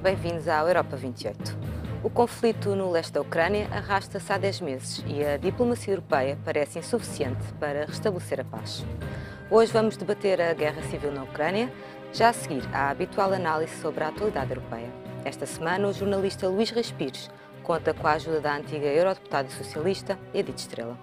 bem-vindos à Europa 28. O conflito no leste da Ucrânia arrasta-se há 10 meses e a diplomacia europeia parece insuficiente para restabelecer a paz. Hoje vamos debater a guerra civil na Ucrânia, já a seguir à habitual análise sobre a atualidade europeia. Esta semana, o jornalista Luís Reis Pires conta com a ajuda da antiga eurodeputada socialista Edith Estrela.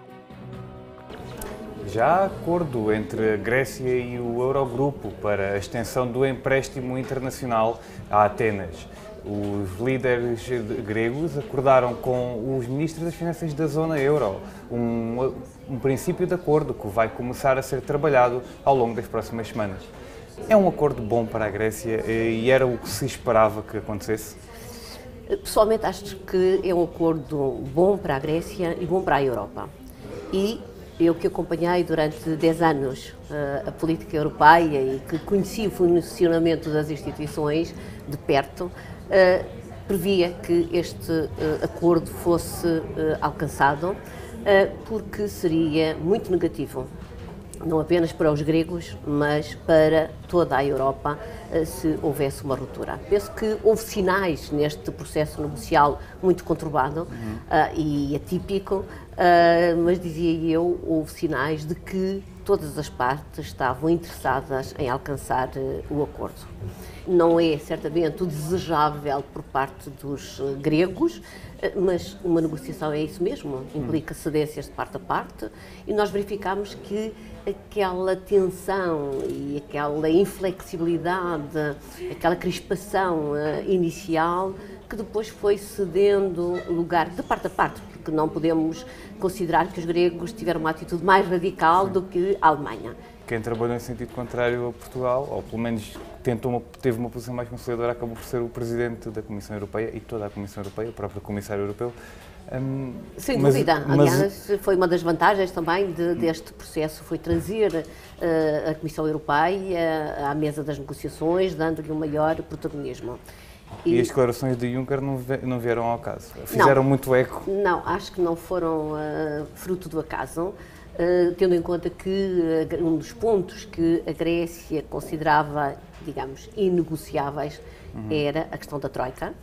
Já há acordo entre a Grécia e o Eurogrupo para a extensão do empréstimo internacional a Atenas. Os líderes gregos acordaram com os ministros das finanças da zona euro um princípio de acordo que vai começar a ser trabalhado ao longo das próximas semanas. É um acordo bom para a Grécia e era o que se esperava que acontecesse? Pessoalmente acho que é um acordo bom para a Grécia e bom para a Europa. E eu que acompanhei durante 10 anos a política europeia e que conheci o funcionamento das instituições de perto, previa que este acordo fosse alcançado, porque seria muito negativo, não apenas para os gregos, mas para toda a Europa, se houvesse uma ruptura. Penso que houve sinais neste processo negocial muito conturbado e atípico, mas dizia eu, houve sinais de que todas as partes estavam interessadas em alcançar o acordo. Não é certamente o desejável por parte dos gregos, mas uma negociação é isso mesmo, implica cedências de parte a parte, e nós verificamos que aquela tensão e aquela inflexibilidade, aquela crispação inicial, que depois foi cedendo lugar de parte a parte, porque não podemos considerar que os gregos tiveram uma atitude mais radical do que a Alemanha. Quem trabalhou em sentido contrário a Portugal, ou pelo menos teve uma posição mais conciliadora, acabou por ser o Presidente da Comissão Europeia e toda a Comissão Europeia, o próprio Comissário Europeu. Sem dúvida. Aliás, foi uma das vantagens também deste processo, foi trazer a Comissão Europeia à mesa das negociações, dando-lhe um maior protagonismo. E as declarações de Juncker não vieram ao caso? Fizeram muito eco? Não, acho que não foram fruto do acaso, tendo em conta que um dos pontos que a Grécia considerava, digamos, inegociáveis era a questão da Troika,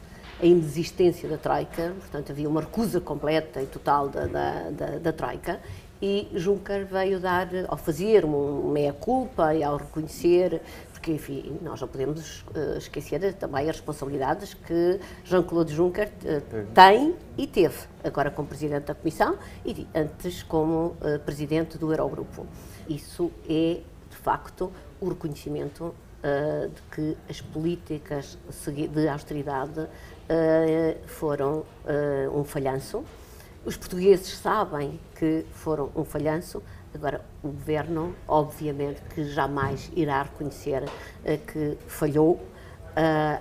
a inexistência da Troika, portanto havia uma recusa completa e total da Troika, e Juncker veio dar, ao fazer uma meia-culpa e ao reconhecer, porque, enfim, nós não podemos esquecer também as responsabilidades que Jean-Claude Juncker tem e teve, agora como Presidente da Comissão e antes como Presidente do Eurogrupo. Isso é, de facto, o reconhecimento de que as políticas de austeridade foram um falhanço. Os portugueses sabem que foram um falhanço. Agora, o Governo, obviamente, que jamais irá reconhecer que falhou,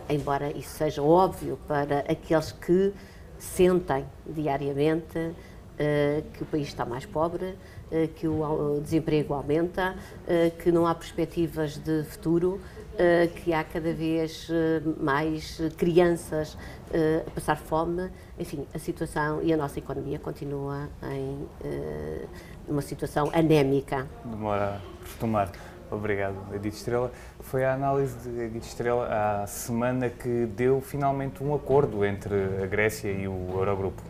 embora isso seja óbvio para aqueles que sentem diariamente que o país está mais pobre, que o desemprego aumenta, que não há perspectivas de futuro, que há cada vez mais crianças a passar fome. Enfim, a situação e a nossa economia continua em uma situação anémica. Demora a retomar. Obrigado, Edith Estrela. Foi a análise de Edith Estrela à semana que deu finalmente um acordo entre a Grécia e o Eurogrupo.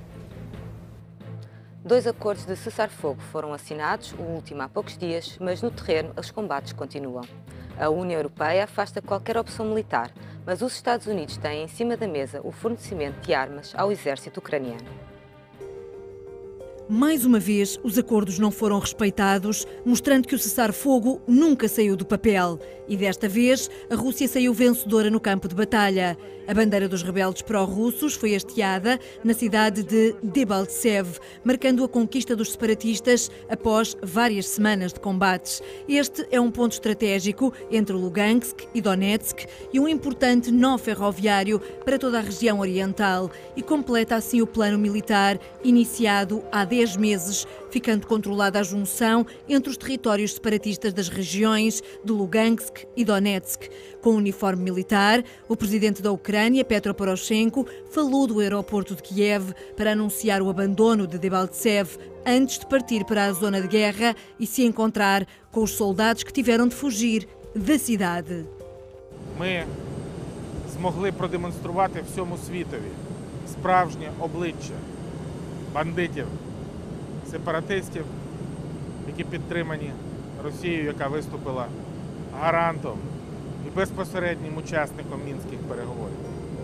2 acordos de cessar-fogo foram assinados, o último há poucos dias, mas no terreno os combates continuam. A União Europeia afasta qualquer opção militar, mas os Estados Unidos têm em cima da mesa o fornecimento de armas ao exército ucraniano. Mais uma vez, os acordos não foram respeitados, mostrando que o cessar-fogo nunca saiu do papel. E desta vez, a Rússia saiu vencedora no campo de batalha. A bandeira dos rebeldes pró-russos foi hasteada na cidade de Debaltsev, marcando a conquista dos separatistas após várias semanas de combates. Este é um ponto estratégico entre Lugansk e Donetsk e um importante nó ferroviário para toda a região oriental e completa assim o plano militar iniciado há 10 meses, ficando controlada a junção entre os territórios separatistas das regiões de Lugansk e Donetsk. Com o uniforme militar, o presidente da Ucrânia, Petro Poroshenko, falou do aeroporto de Kiev para anunciar o abandono de Debaltsev antes de partir para a zona de guerra e se encontrar com os soldados que tiveram de fugir da cidade. змогли продемонструвати всьому світові справжнє обличчя бандитів, сепаратистів, які підтримані Росією, яка виступила гарантом e безпосереднім учасником мінських переговорів.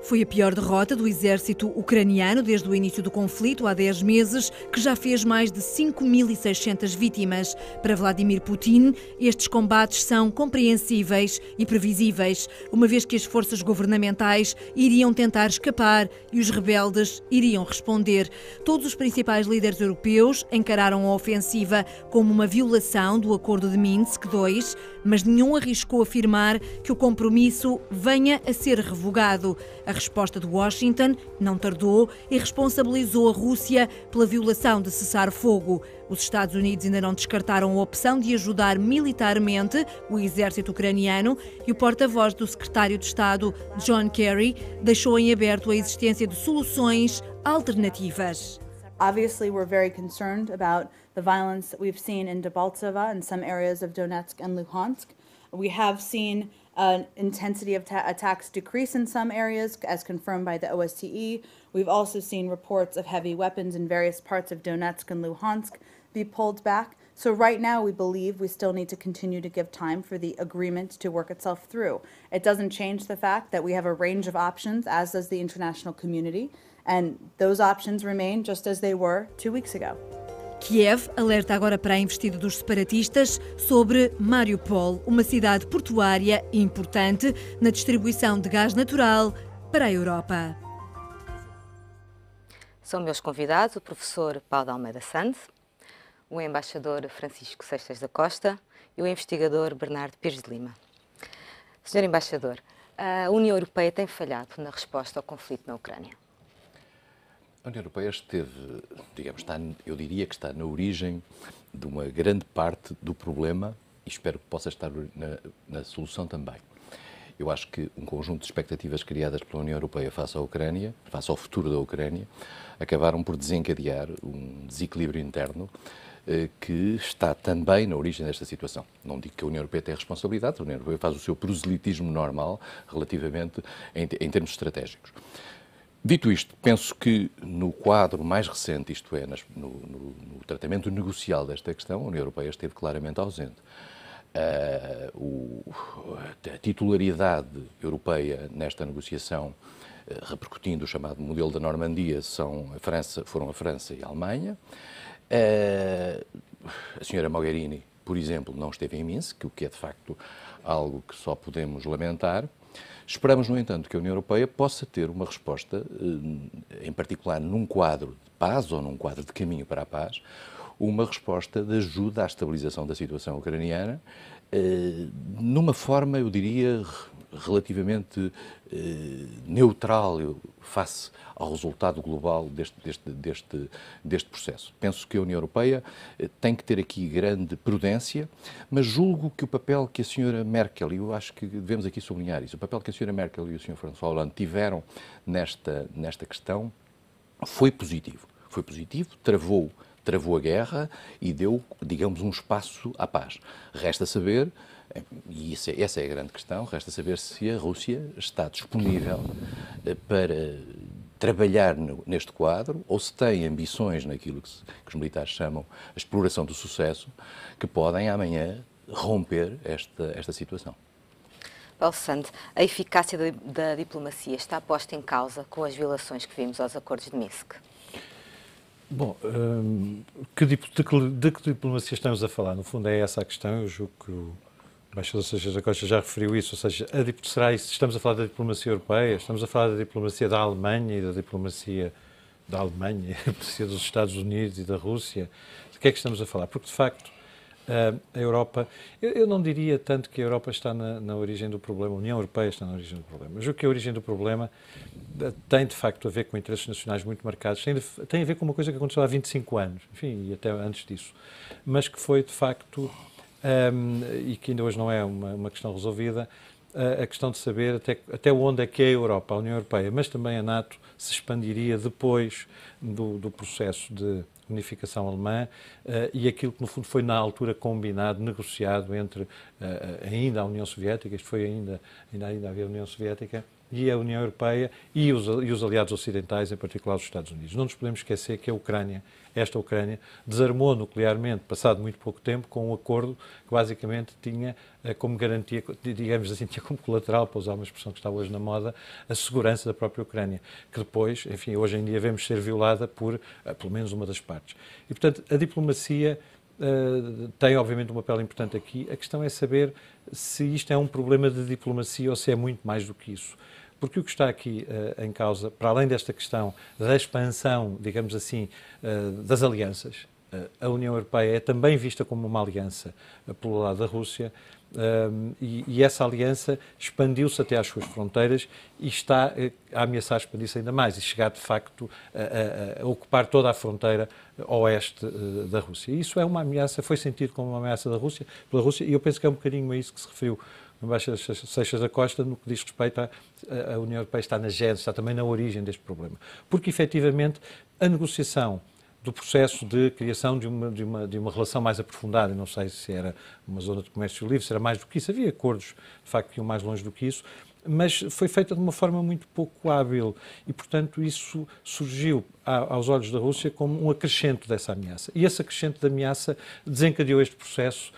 Foi a pior derrota do exército ucraniano desde o início do conflito, há 10 meses, que já fez mais de 5.600 vítimas. Para Vladimir Putin, estes combates são compreensíveis e previsíveis, uma vez que as forças governamentais iriam tentar escapar e os rebeldes iriam responder. Todos os principais líderes europeus encararam a ofensiva como uma violação do Acordo de Minsk II, mas nenhum arriscou afirmar que o compromisso venha a ser revogado. A resposta de Washington não tardou e responsabilizou a Rússia pela violação de cessar-fogo. Os Estados Unidos ainda não descartaram a opção de ajudar militarmente o exército ucraniano e o porta-voz do secretário de Estado, John Kerry, deixou em aberto a existência de soluções alternativas. Obviously, we're very concerned about the violence that we've seen in Debaltseve and some areas of Donetsk and Luhansk. We have seen intensity of attacks decrease in some areas, as confirmed by the OSCE. We've also seen reports of heavy weapons in various parts of Donetsk and Luhansk be pulled back. So right now, we believe we still need to continue to give time for the agreement to work itself through. It doesn't change the fact that we have a range of options, as does the international community, and those options remain just as they were 2 weeks ago. Kiev alerta agora para a investida dos separatistas sobre Mariupol, uma cidade portuária importante na distribuição de gás natural para a Europa. São meus convidados o professor Paulo de Almeida Sanz, o embaixador Francisco Seixas da Costa e o investigador Bernardo Pires de Lima. Senhor embaixador, a União Europeia tem falhado na resposta ao conflito na Ucrânia? A União Europeia esteve, digamos, eu diria que está na origem de uma grande parte do problema e espero que possa estar na solução também. Eu acho que um conjunto de expectativas criadas pela União Europeia face à Ucrânia, face ao futuro da Ucrânia, acabaram por desencadear um desequilíbrio interno que está também na origem desta situação. Não digo que a União Europeia tem responsabilidade, a União Europeia faz o seu proselitismo normal relativamente em termos estratégicos. Dito isto, penso que no quadro mais recente, isto é, no tratamento negocial desta questão, a União Europeia esteve claramente ausente. A titularidade europeia nesta negociação, repercutindo o chamado modelo da Normandia, foram a França e a Alemanha. A senhora Mogherini, por exemplo, não esteve em Minsk, o que é de facto algo que só podemos lamentar. Esperamos, no entanto, que a União Europeia possa ter uma resposta, em particular num quadro de paz ou num quadro de caminho para a paz, uma resposta de ajuda à estabilização da situação ucraniana, numa forma, eu diria, relativamente neutral face ao resultado global deste processo. Penso que a União Europeia tem que ter aqui grande prudência, mas julgo que o papel que a senhora Merkel, e eu acho que devemos aqui sublinhar isso, o papel que a senhora Merkel e o Sr. François Hollande tiveram nesta questão foi positivo. Foi positivo, travou a guerra e deu, digamos, um espaço à paz. Resta saber, e essa é a grande questão, resta saber se a Rússia está disponível para trabalhar neste quadro ou se tem ambições naquilo que os militares chamam a exploração do sucesso, que podem amanhã romper esta situação. Paulo Sanz, a eficácia da diplomacia está posta em causa com as violações que vimos aos acordos de Minsk? Bom, de que diplomacia estamos a falar? No fundo é essa a questão, eu julgo que o embaixador Seixas da Costa já referiu isso, ou seja, será isso, estamos a falar da diplomacia europeia, estamos a falar da diplomacia da Alemanha e da diplomacia dos Estados Unidos e da Rússia, de que é que estamos a falar? Porque, de facto, a Europa, eu não diria tanto que a Europa está na origem do problema, a União Europeia está na origem do problema, mas o que a origem do problema tem de facto a ver com interesses nacionais muito marcados, tem a ver com uma coisa que aconteceu há 25 anos, enfim, e até antes disso, mas que foi de facto, e que ainda hoje não é uma questão resolvida, a questão de saber até onde é que a Europa, a União Europeia, mas também a NATO, se expandiria depois do processo de unificação alemã e aquilo que no fundo foi na altura combinado, negociado entre ainda a União Soviética, isto foi ainda havia a União Soviética, e a União Europeia e os aliados ocidentais, em particular os Estados Unidos. Não nos podemos esquecer que esta Ucrânia, desarmou nuclearmente, passado muito pouco tempo, com um acordo que basicamente tinha como garantia, digamos assim, tinha como colateral, para usar uma expressão que está hoje na moda, a segurança da própria Ucrânia, que depois, enfim, hoje em dia vemos ser violada por, pelo menos, uma das partes. E, portanto, a diplomacia tem, obviamente, um papel importante aqui. A questão é saber se isto é um problema de diplomacia ou se é muito mais do que isso. Porque o que está aqui em causa, para além desta questão da expansão, digamos assim, das alianças, a União Europeia é também vista como uma aliança pelo lado da Rússia, e essa aliança expandiu-se até às suas fronteiras e está a ameaçar expandir-se ainda mais e chegar, de facto, a ocupar toda a fronteira oeste da Rússia. E isso é uma ameaça, foi sentido como uma ameaça pela Rússia, e eu penso que é um bocadinho a isso que se referiu o embaixador Seixas da Costa, no que diz respeito à União Europeia, está na gênese, está também na origem deste problema. Porque, efetivamente, a negociação do processo de criação de uma relação mais aprofundada, não sei se era uma zona de comércio livre, se era mais do que isso, havia acordos, de facto, que iam mais longe do que isso, mas foi feita de uma forma muito pouco hábil e, portanto, isso surgiu aos olhos da Rússia como um acrescento dessa ameaça. E esse acrescento da ameaça desencadeou este processo,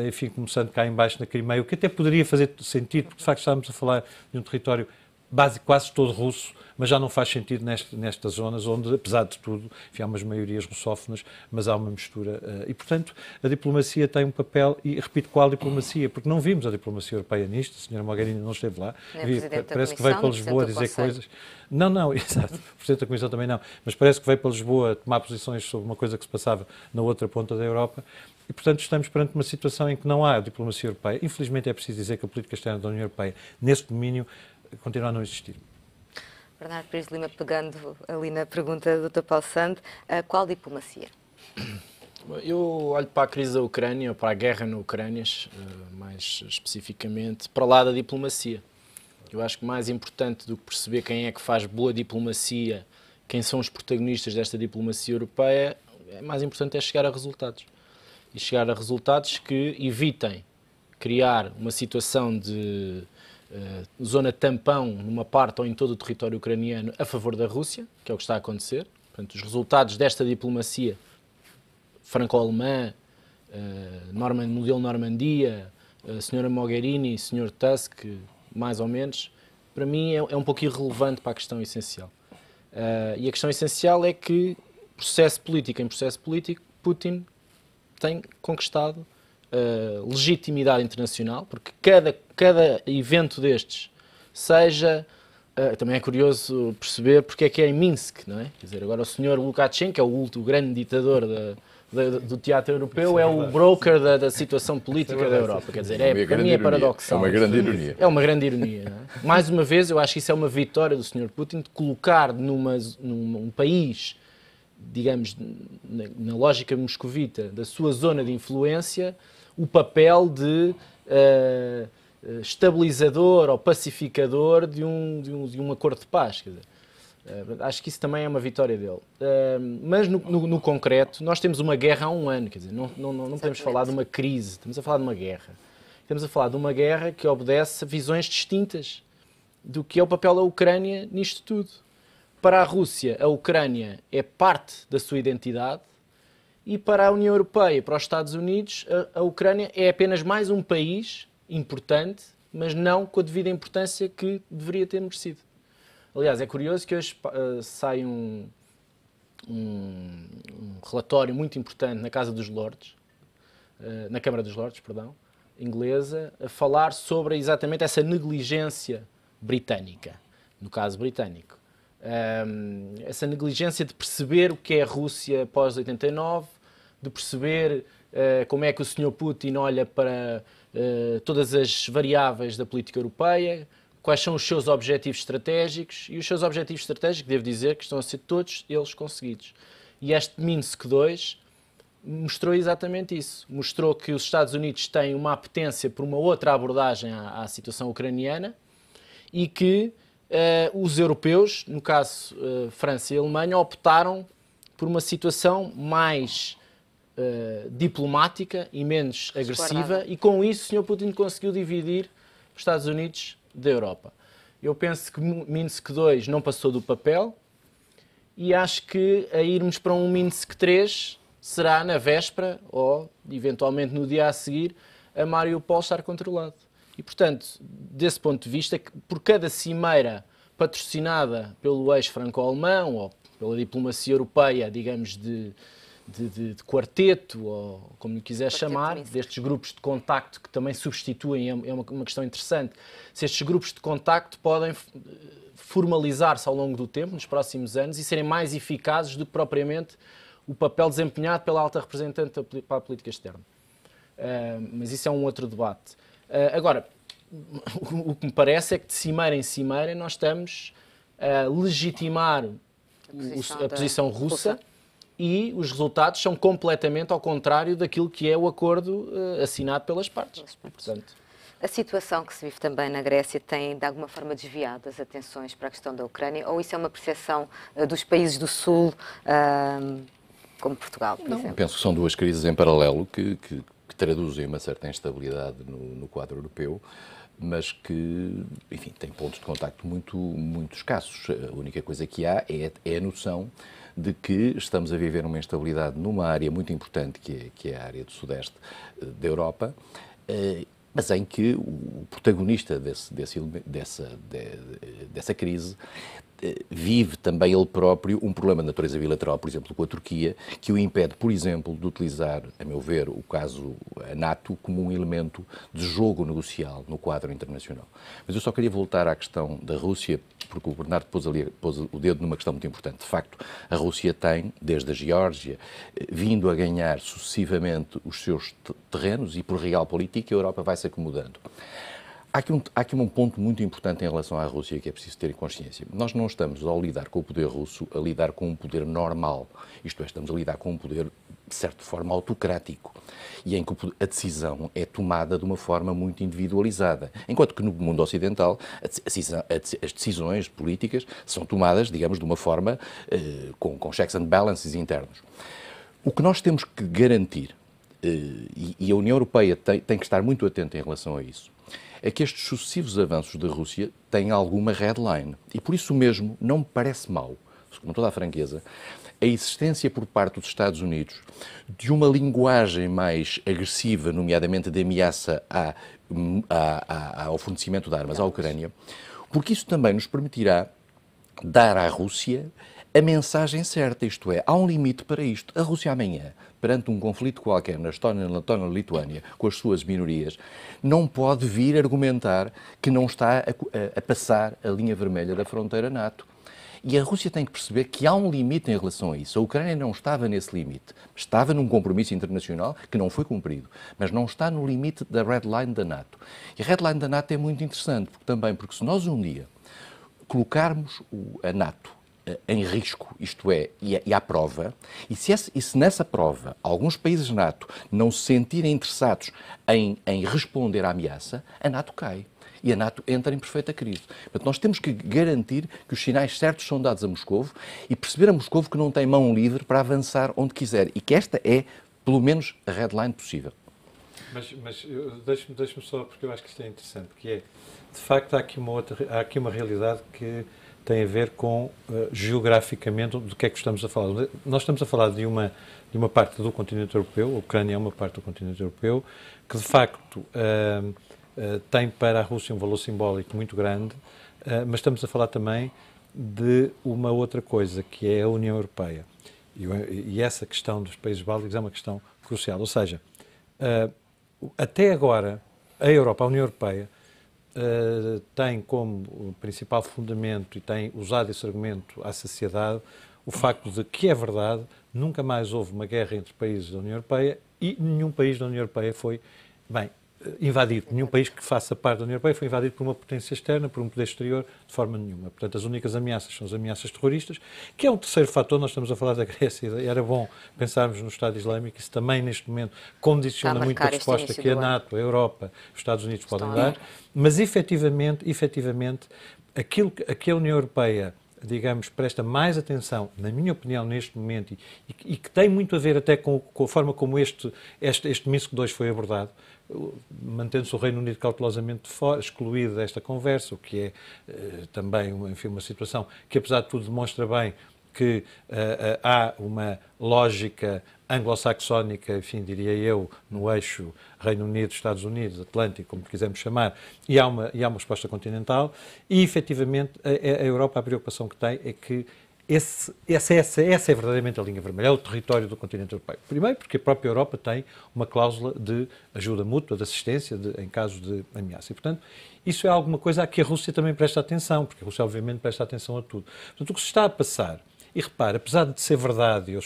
enfim, começando cá em baixo na Crimeia, o que até poderia fazer sentido, porque, de facto, estávamos a falar de um território básico, quase todo russo, mas já não faz sentido nestas zonas onde, apesar de tudo, enfim, há umas maiorias russófonas, mas há uma mistura. E, portanto, a diplomacia tem um papel, e repito, qual diplomacia? Porque não vimos a diplomacia europeia nisto, a senhora Mogherini não esteve lá, parece que veio para Lisboa dizer coisas. Não, exato, o Presidente da Comissão também não, mas parece que veio para Lisboa tomar posições sobre uma coisa que se passava na outra ponta da Europa. E, portanto, estamos perante uma situação em que não há diplomacia europeia. Infelizmente, é preciso dizer que a política externa da União Europeia, nesse domínio, continua a não existir. Bernardo Pires Lima, pegando ali na pergunta do Dr. Paulo Santo, qual diplomacia? Eu olho para a crise da Ucrânia, ou para a guerra na Ucrânia, mais especificamente, para lá da diplomacia. Eu acho que mais importante do que perceber quem é que faz boa diplomacia, quem são os protagonistas desta diplomacia europeia, mais importante é chegar a resultados. E chegar a resultados que evitem criar uma situação de zona tampão numa parte ou em todo o território ucraniano a favor da Rússia, que é o que está a acontecer. Portanto, os resultados desta diplomacia franco-alemã, modelo Normandia, a senhora Mogherini, o senhor Tusk, mais ou menos, para mim é um pouco irrelevante para a questão essencial. E a questão essencial é que, em processo político, Putin tem conquistado legitimidade internacional, porque cada evento destes seja... também é curioso perceber porque é que é em Minsk, não é? Quer dizer, agora o senhor Lukashenko, que é o grande ditador do teatro europeu, é o broker da situação política da Europa. Quer dizer, para mim é paradoxal. É uma grande ironia. É uma grande ironia. Não é? Mais uma vez, eu acho que isso é uma vitória do senhor Putin, de colocar num país, digamos, na lógica moscovita, da sua zona de influência, o papel de estabilizador ou pacificador de um acordo de paz. Quer dizer, acho que isso também é uma vitória dele. Mas no concreto, nós temos uma guerra há um ano, quer dizer, não podemos falar de uma crise, estamos a falar de uma guerra. Estamos a falar de uma guerra que obedece a visões distintas do que é o papel da Ucrânia nisto tudo. Para a Rússia, a Ucrânia é parte da sua identidade, e para a União Europeia, para os Estados Unidos, a Ucrânia é apenas mais um país importante, mas não com a devida importância que deveria ter merecido. Aliás, é curioso que hoje sai um relatório muito importante na Casa dos Lordes, na Câmara dos Lordes, perdão, inglesa, a falar sobre exatamente essa negligência britânica, no caso britânico. Essa negligência de perceber o que é a Rússia pós-89, de perceber como é que o Sr. Putin olha para todas as variáveis da política europeia, quais são os seus objetivos estratégicos, e os seus objetivos estratégicos, devo dizer, que estão a ser todos eles conseguidos. E este Minsk II mostrou exatamente isso. Mostrou que os Estados Unidos têm uma apetência por uma outra abordagem à situação ucraniana e que os europeus, no caso França e Alemanha, optaram por uma situação mais diplomática e menos agressiva, e com isso o Sr. Putin conseguiu dividir os Estados Unidos da Europa. Eu penso que Minsk II não passou do papel e acho que a irmos para um Minsk III será na véspera ou, eventualmente, no dia a seguir, a Mariupol estar controlado. E, portanto, desse ponto de vista, por cada cimeira patrocinada pelo eixo franco-alemão ou pela diplomacia europeia, digamos, de quarteto, ou como lhe quiser chamar, destes grupos de contacto que também substituem, é uma questão interessante, se estes grupos de contacto podem formalizar-se ao longo do tempo, nos próximos anos, e serem mais eficazes do que propriamente o papel desempenhado pela alta representante para a política externa. Mas isso é um outro debate. Agora, o que me parece é que de cimeira em cimeira nós estamos a legitimar a posição russa e os resultados são completamente ao contrário daquilo que é o acordo assinado pelas partes. Portanto, a situação que se vive também na Grécia tem, de alguma forma, desviado as atenções para a questão da Ucrânia, ou isso é uma percepção dos países do Sul, como Portugal, por exemplo? Penso que são duas crises em paralelo que traduzem uma certa instabilidade no quadro europeu, mas que, enfim, têm pontos de contacto muito escassos. A única coisa que há é a noção de que estamos a viver uma instabilidade numa área muito importante, que é a área do sudeste da Europa, mas em que o protagonista dessa crise vive também ele próprio um problema de natureza bilateral, por exemplo, com a Turquia, que o impede, por exemplo, de utilizar, a meu ver, o caso a NATO como um elemento de jogo negocial no quadro internacional. Mas eu só queria voltar à questão da Rússia, porque o Bernardo pôs o dedo numa questão muito importante. De facto, a Rússia tem, desde a Geórgia, vindo a ganhar sucessivamente os seus terrenos e, por realpolitik, a Europa vai se acomodando. Há aqui um ponto muito importante em relação à Rússia que é preciso ter em consciência. Nós não estamos, ao lidar com o poder russo, a lidar com um poder normal. Isto é, estamos a lidar com um poder, de certa forma, autocrático. E em que a decisão é tomada de uma forma muito individualizada. Enquanto que no mundo ocidental, as decisões políticas são tomadas, digamos, de uma forma com checks and balances internos. O que nós temos que garantir, e a União Europeia tem que estar muito atenta em relação a isso, é que estes sucessivos avanços da Rússia têm alguma headline. E por isso mesmo não me parece mal, com toda a franqueza, a existência por parte dos Estados Unidos de uma linguagem mais agressiva, nomeadamente de ameaça ao fornecimento de armas à Ucrânia, porque isso também nos permitirá dar à Rússia a mensagem certa, isto é, há um limite para isto. A Rússia amanhã, perante um conflito qualquer na Estónia, na Letónia, na Lituânia, com as suas minorias, não pode vir argumentar que não está a passar a linha vermelha da fronteira NATO. E a Rússia tem que perceber que há um limite em relação a isso. A Ucrânia não estava nesse limite. Estava num compromisso internacional que não foi cumprido, mas não está no limite da red line da NATO. E a red line da NATO é muito interessante, porque se nós um dia colocarmos a NATO em risco, isto é, e à prova, e se nessa prova alguns países NATO não se sentirem interessados em responder à ameaça, a NATO cai. E a NATO entra em perfeita crise. Portanto, nós temos que garantir que os sinais certos são dados a Moscovo e perceber a Moscovo que não tem mão livre para avançar onde quiser e que esta é, pelo menos, a headline possível. Mas deixe-me só, porque eu acho que isto é interessante, que é, de facto, há aqui uma realidade que tem a ver com, geograficamente, do que é que estamos a falar. Nós estamos a falar de uma parte do continente europeu, a Ucrânia é uma parte do continente europeu, que, de facto, tem para a Rússia um valor simbólico muito grande, mas estamos a falar também de uma outra coisa, que é a União Europeia. E essa questão dos países bálticos é uma questão crucial. Ou seja, até agora, a Europa, a União Europeia, tem como principal fundamento e tem usado esse argumento à saciedade o facto de que é verdade, nunca mais houve uma guerra entre países da União Europeia e nenhum país da União Europeia foi invadido. Nenhum país que faça parte da União Europeia foi invadido por uma potência externa, por um poder exterior, de forma nenhuma. Portanto, as únicas ameaças são as ameaças terroristas, que é um terceiro fator. Nós estamos a falar da Grécia e era bom pensarmos no Estado Islâmico. Isso também, neste momento, condiciona muito a resposta que a NATO, a Europa, os Estados Unidos podem dar. Mas, efetivamente, aquilo que a União Europeia, digamos, presta mais atenção, na minha opinião, neste momento, e que tem muito a ver até com a forma como este Minsk II foi abordado, mantendo-se o Reino Unido cautelosamente de fora, excluído desta conversa, o que é também uma situação que, apesar de tudo, demonstra bem que há uma lógica anglo-saxónica, enfim, diria eu, no eixo Reino Unido, Estados Unidos, Atlântico, como quisermos chamar, e há uma resposta continental, e efetivamente a Europa, a preocupação que tem é que essa é verdadeiramente a linha vermelha, é o território do continente europeu. Primeiro, porque a própria Europa tem uma cláusula de ajuda mútua, de assistência em caso de ameaça. E, portanto, isso é alguma coisa a que a Rússia também presta atenção, porque a Rússia, obviamente, presta atenção a tudo. Portanto, o que se está a passar, e repare, apesar de ser verdade,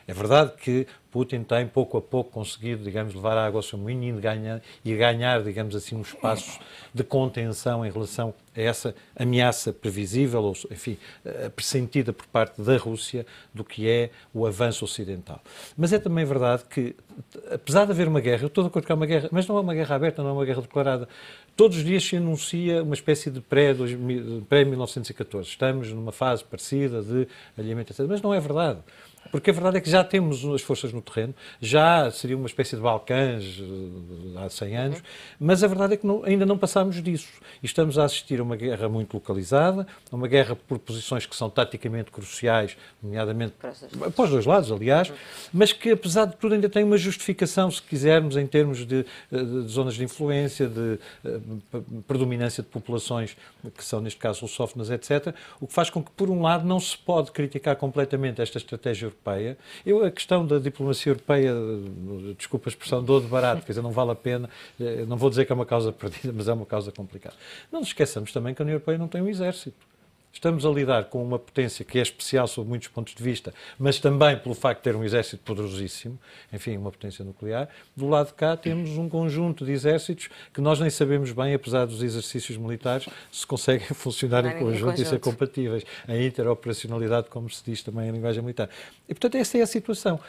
é verdade que Putin tem, pouco a pouco, conseguido, digamos, levar a água ao seu moinho e ganhar, digamos assim, uns passos de contenção em relação a essa ameaça previsível, ou, enfim, pressentida por parte da Rússia do que é o avanço ocidental. Mas é também verdade que, apesar de haver uma guerra, eu estou de acordo que há uma guerra, mas não é uma guerra aberta, não é uma guerra declarada. Todos os dias se anuncia uma espécie de pré-1914. Estamos numa fase parecida de alinhamento, etc. Mas não é verdade. Porque a verdade é que já temos as forças no terreno, já seria uma espécie de Balcãs há 100 anos, mas a verdade é que ainda não passámos disso. E estamos a assistir a uma guerra muito localizada, a uma guerra por posições que são taticamente cruciais, nomeadamente para os dois lados, aliás, mas que, apesar de tudo, ainda tem uma justificação, se quisermos, em termos de zonas de influência, de predominância de populações que são, neste caso, lusófonas, etc., o que faz com que, por um lado, não se pode criticar completamente esta estratégia europeia. A questão da diplomacia europeia, desculpa a expressão, dou de barato, quer dizer, não vale a pena, não vou dizer que é uma causa perdida, mas é uma causa complicada. Não nos esqueçamos também que a União Europeia não tem um exército. Estamos a lidar com uma potência que é especial sob muitos pontos de vista, mas também pelo facto de ter um exército poderosíssimo, enfim, uma potência nuclear. Do lado de cá temos um conjunto de exércitos que nós nem sabemos bem, apesar dos exercícios militares, se conseguem funcionar em conjunto e ser compatíveis. A interoperacionalidade, como se diz também em linguagem militar. E, portanto, essa é a situação.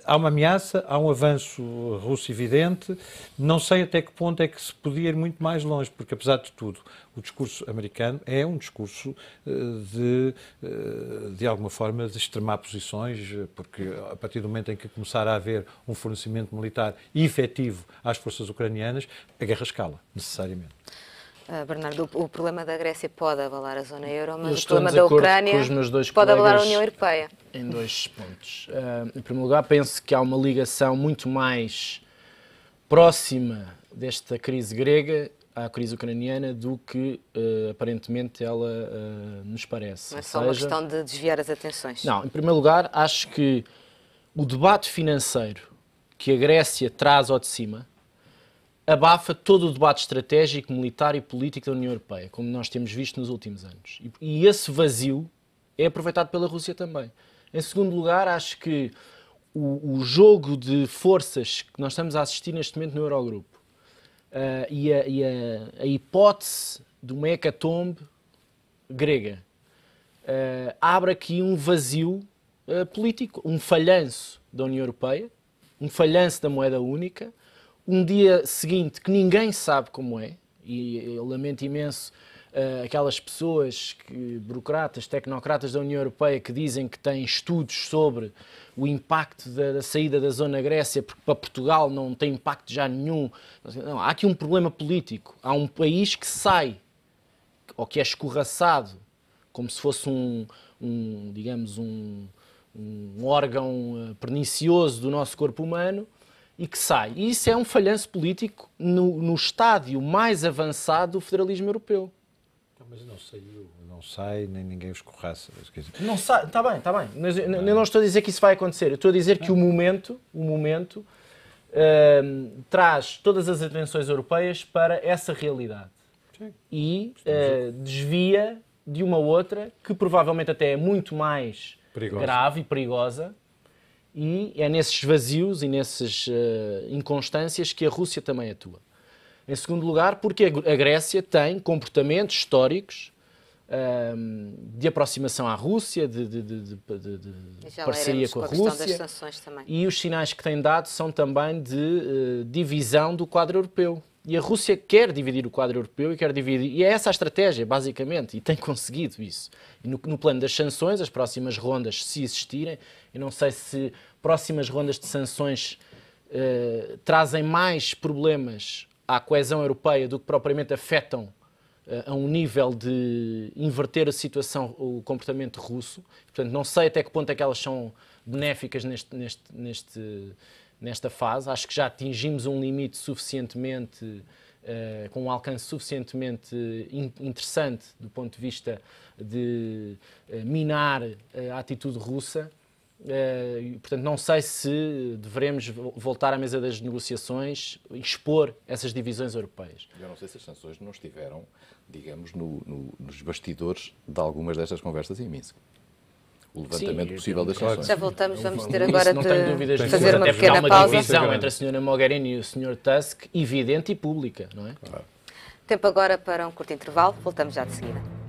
Há uma ameaça, há um avanço russo evidente. Não sei até que ponto é que se podia ir muito mais longe, porque, apesar de tudo, o discurso americano é um discurso de alguma forma, de extremar posições, porque a partir do momento em que começar a haver um fornecimento militar efetivo às forças ucranianas, a guerra escala, necessariamente. Bernardo, o problema da Grécia pode abalar a zona euro, mas o problema da Ucrânia pode abalar a União Europeia. Em dois pontos. Em primeiro lugar, penso que há uma ligação muito mais próxima desta crise grega à crise ucraniana do que aparentemente ela nos parece. Não é só uma questão de desviar as atenções. Não, em primeiro lugar, acho que o debate financeiro que a Grécia traz ao de cima abafa todo o debate estratégico, militar e político da União Europeia, como nós temos visto nos últimos anos. E esse vazio é aproveitado pela Rússia também. Em segundo lugar, acho que o jogo de forças que nós estamos a assistir neste momento no Eurogrupo e a hipótese de uma hecatombe grega abre aqui um vazio político, um falhanço da União Europeia, um falhanço da moeda única, um dia seguinte que ninguém sabe como é, e eu lamento imenso aquelas pessoas, burocratas, tecnocratas da União Europeia que dizem que têm estudos sobre o impacto da saída da zona Grécia, porque para Portugal não tem impacto já nenhum. Não, há aqui um problema político. Há um país que sai, ou que é escorraçado, como se fosse digamos, um órgão pernicioso do nosso corpo humano, e que sai. E isso é um falhanço político no estádio mais avançado do federalismo europeu. Mas não saiu, não sai, nem ninguém os escorraça. Não sai, está bem. Mas eu não estou a dizer que isso vai acontecer. Eu estou a dizer que o momento traz todas as atenções europeias para essa realidade. Sim. E desvia de uma outra que provavelmente até é muito mais grave e perigosa. E é nesses vazios e nessas inconstâncias que a Rússia também atua. Em segundo lugar, porque a Grécia tem comportamentos históricos de aproximação à Rússia, de parceria com a Rússia, das sanções também. E os sinais que tem dado são também de divisão do quadro europeu. E a Rússia quer dividir o quadro europeu e é essa a estratégia, basicamente, e tem conseguido isso. E no plano das sanções, as próximas rondas, se existirem, eu não sei se próximas rondas de sanções trazem mais problemas à coesão europeia do que propriamente afetam a um nível de inverter a situação, o comportamento russo. Portanto, não sei até que ponto é que elas são benéficas nesta fase. Acho que já atingimos um limite suficientemente, com um alcance suficientemente interessante do ponto de vista de minar a atitude russa. Portanto, não sei se devemos voltar à mesa das negociações e expor essas divisões europeias. Eu não sei se as sanções não estiveram, digamos, nos bastidores de algumas destas conversas em Minsk. O levantamento possível das sanções. Já voltamos, vamos ter agora não tenho dúvidas de fazer uma até pequena há uma pausa. divisão entre a Sra. Mogherini e o Sr. Tusk, evidente e pública, não é? Tempo agora para um curto intervalo, voltamos já de seguida.